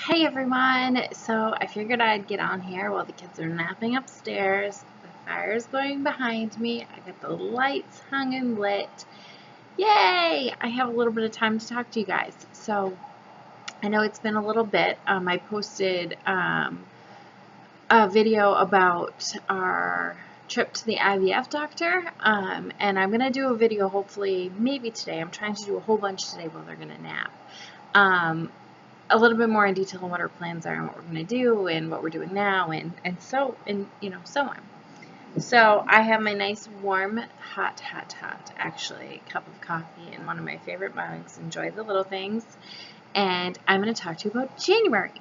Hey everyone! So I figured I'd get on here while the kids are napping upstairs. The fire's going behind me. I got the lights hung and lit. Yay! I have a little bit of time to talk to you guys. So I know it's been a little bit. I posted a video about our trip to the IVF doctor, and I'm going to do a video hopefully maybe today. I'm trying to do a whole bunch today while they're going to nap. A little bit more in detail on what our plans are and what we're going to do and what we're doing now and so on. So I have my nice warm hot actually cup of coffee in one of my favorite mugs. Enjoy the little things. And I'm going to talk to you about January.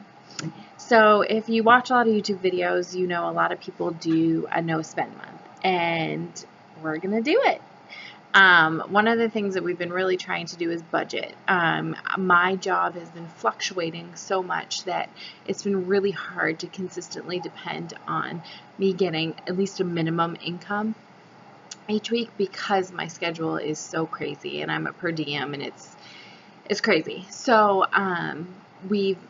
So if you watch a lot of YouTube videos, you know a lot of people do a no spend month, and we're going to do it. One of the things that we've been really trying to do is budget. My job has been fluctuating so much that it's been really hard to consistently depend on me getting at least a minimum income each week because my schedule is so crazy and I'm a per diem and it's crazy. So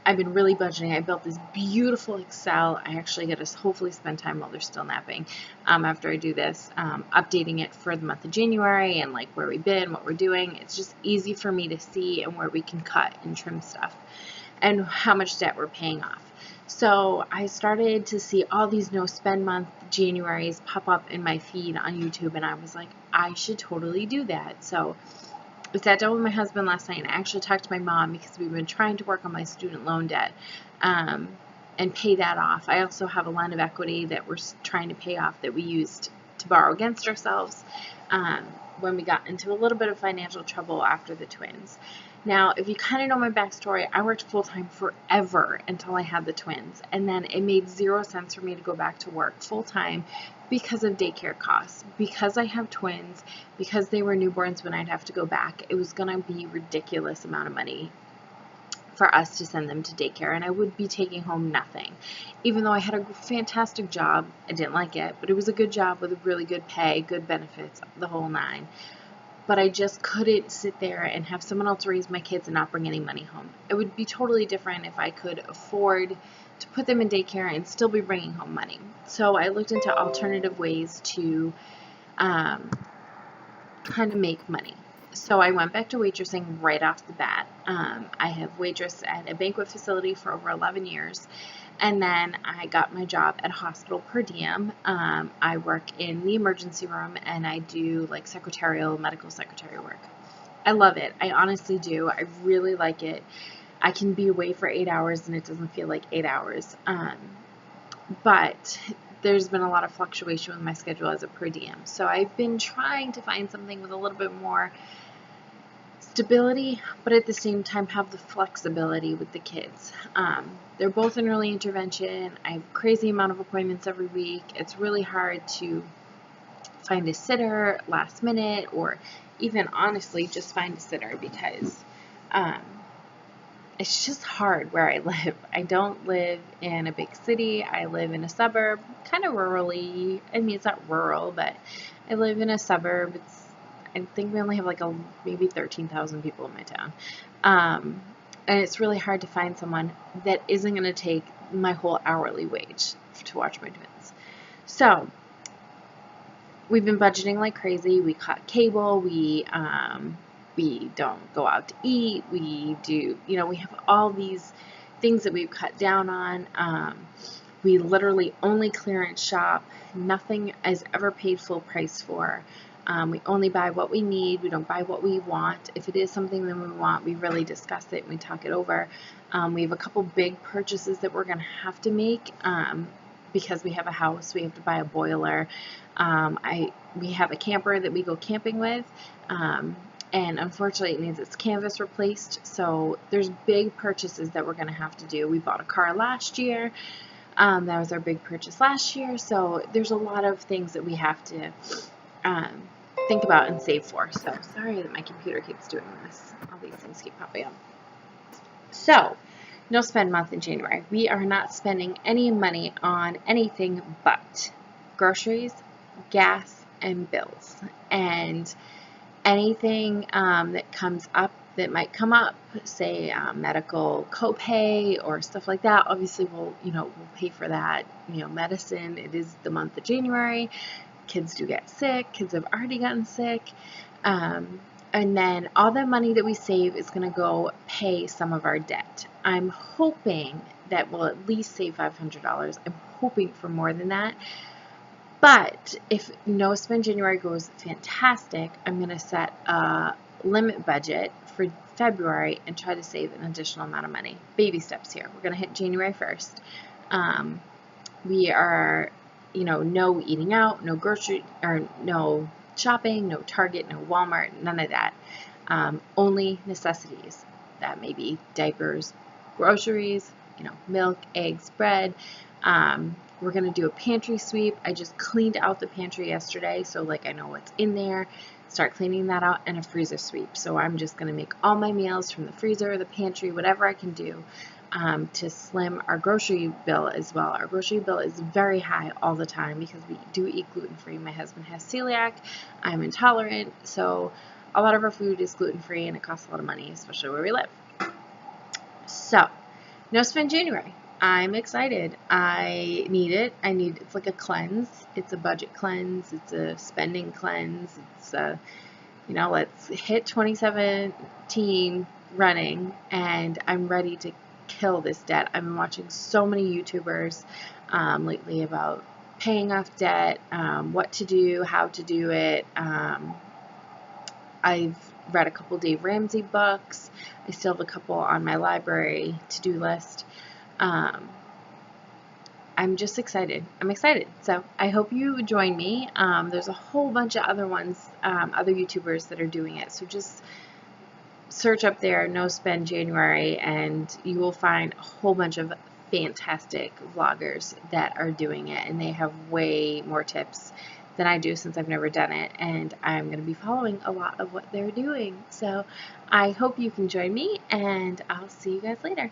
I've been really budgeting. I built this beautiful Excel. I actually get to hopefully spend time while they're still napping after I do this, updating it for the month of January and like where we've been, what we're doing. It's just easy for me to see and where we can cut and trim stuff and how much debt we're paying off. So I started to see all these no spend month Januaries pop up in my feed on YouTube, and I was like, I should totally do that. So I sat down with my husband last night and I actually talked to my mom because we've been trying to work on my student loan debt and pay that off. I also have a line of equity that we're trying to pay off that we used to borrow against ourselves when we got into a little bit of financial trouble after the twins. Now, if you kind of know my backstory, I worked full-time forever until I had the twins, and then it made zero sense for me to go back to work full-time because of daycare costs. Because I have twins, because they were newborns when I'd have to go back, it was going to be a ridiculous amount of money for us to send them to daycare, and I would be taking home nothing. Even though I had a fantastic job, I didn't like it, but it was a good job with a really good pay, good benefits, the whole nine. But I just couldn't sit there and have someone else raise my kids and not bring any money home. It would be totally different if I could afford to put them in daycare and still be bringing home money. So I looked into alternative ways to kind of make money. So I went back to waitressing right off the bat. I have waitressed at a banquet facility for over 11 years. And then I got my job at a hospital per diem. I work in the emergency room and I do like secretarial, medical secretary work. I love it. I honestly do. I really like it. I can be away for 8 hours and it doesn't feel like 8 hours. But there's been a lot of fluctuation with my schedule as a per diem. So I've been trying to find something with a little bit more stability, but at the same time have the flexibility with the kids. They're both in early intervention. I have a crazy amount of appointments every week. It's really hard to find a sitter last minute, or even honestly just find a sitter because it's just hard where I live. I don't live in a big city. I live in a suburb, kind of rurally. I mean, it's not rural, but I live in a suburb. I think we only have like maybe 13,000 people in my town. And it's really hard to find someone that isn't going to take my whole hourly wage to watch my twins. So we've been budgeting like crazy. We cut cable. We don't go out to eat. We do, we have all these things that we've cut down on. We literally only clearance shop. Nothing is ever paid full price for. We only buy what we need. We don't buy what we want. If it is something that we want, we really discuss it and we talk it over. We have a couple big purchases that we're going to have to make because we have a house. We have to buy a boiler. We have a camper that we go camping with. And unfortunately, it needs its canvas replaced. So there's big purchases that we're going to have to do. We bought a car last year. That was our big purchase last year. So there's a lot of things that we have to think about and save for. So sorry that my computer keeps doing this. All these things keep popping up. So no spend month in January. We are not spending any money on anything but groceries, gas, and bills. And anything that comes up that might come up, say medical copay or stuff like that. Obviously, we'll pay for that. Medicine. It is the month of January. Kids do get sick. Kids have already gotten sick. And then all the money that we save is going to go pay some of our debt. I'm hoping that we'll at least save $500. I'm hoping for more than that. But if No Spend January goes fantastic, I'm going to set a limit budget for February and try to save an additional amount of money. Baby steps here. We're going to hit January 1st. We are, no eating out, no grocery, or no shopping, no Target, no Walmart, none of that. Only necessities. That may be diapers, groceries, milk, eggs, bread. We're going to do a pantry sweep. I just cleaned out the pantry yesterday, so I know what's in there. Start cleaning that out, and a freezer sweep. So I'm just going to make all my meals from the freezer, the pantry, whatever I can do to slim our grocery bill as well. Our grocery bill is very high all the time because we do eat gluten-free. My husband has celiac. I'm intolerant, so a lot of our food is gluten-free, and it costs a lot of money, especially where we live. So, No Spend January. I'm excited. I need it. It's like a cleanse. It's a budget cleanse. It's a spending cleanse. It's let's hit 2017 running, and I'm ready to kill this debt. I've been watching so many YouTubers lately about paying off debt, what to do, how to do it. I've read a couple Dave Ramsey books. I still have a couple on my library to-do list. I'm just excited. I'm excited. So I hope you join me. There's a whole bunch of other ones, other YouTubers that are doing it. So just search up there, No Spend January, and you will find a whole bunch of fantastic vloggers that are doing it. And they have way more tips than I do since I've never done it. And I'm going to be following a lot of what they're doing. So I hope you can join me, and I'll see you guys later.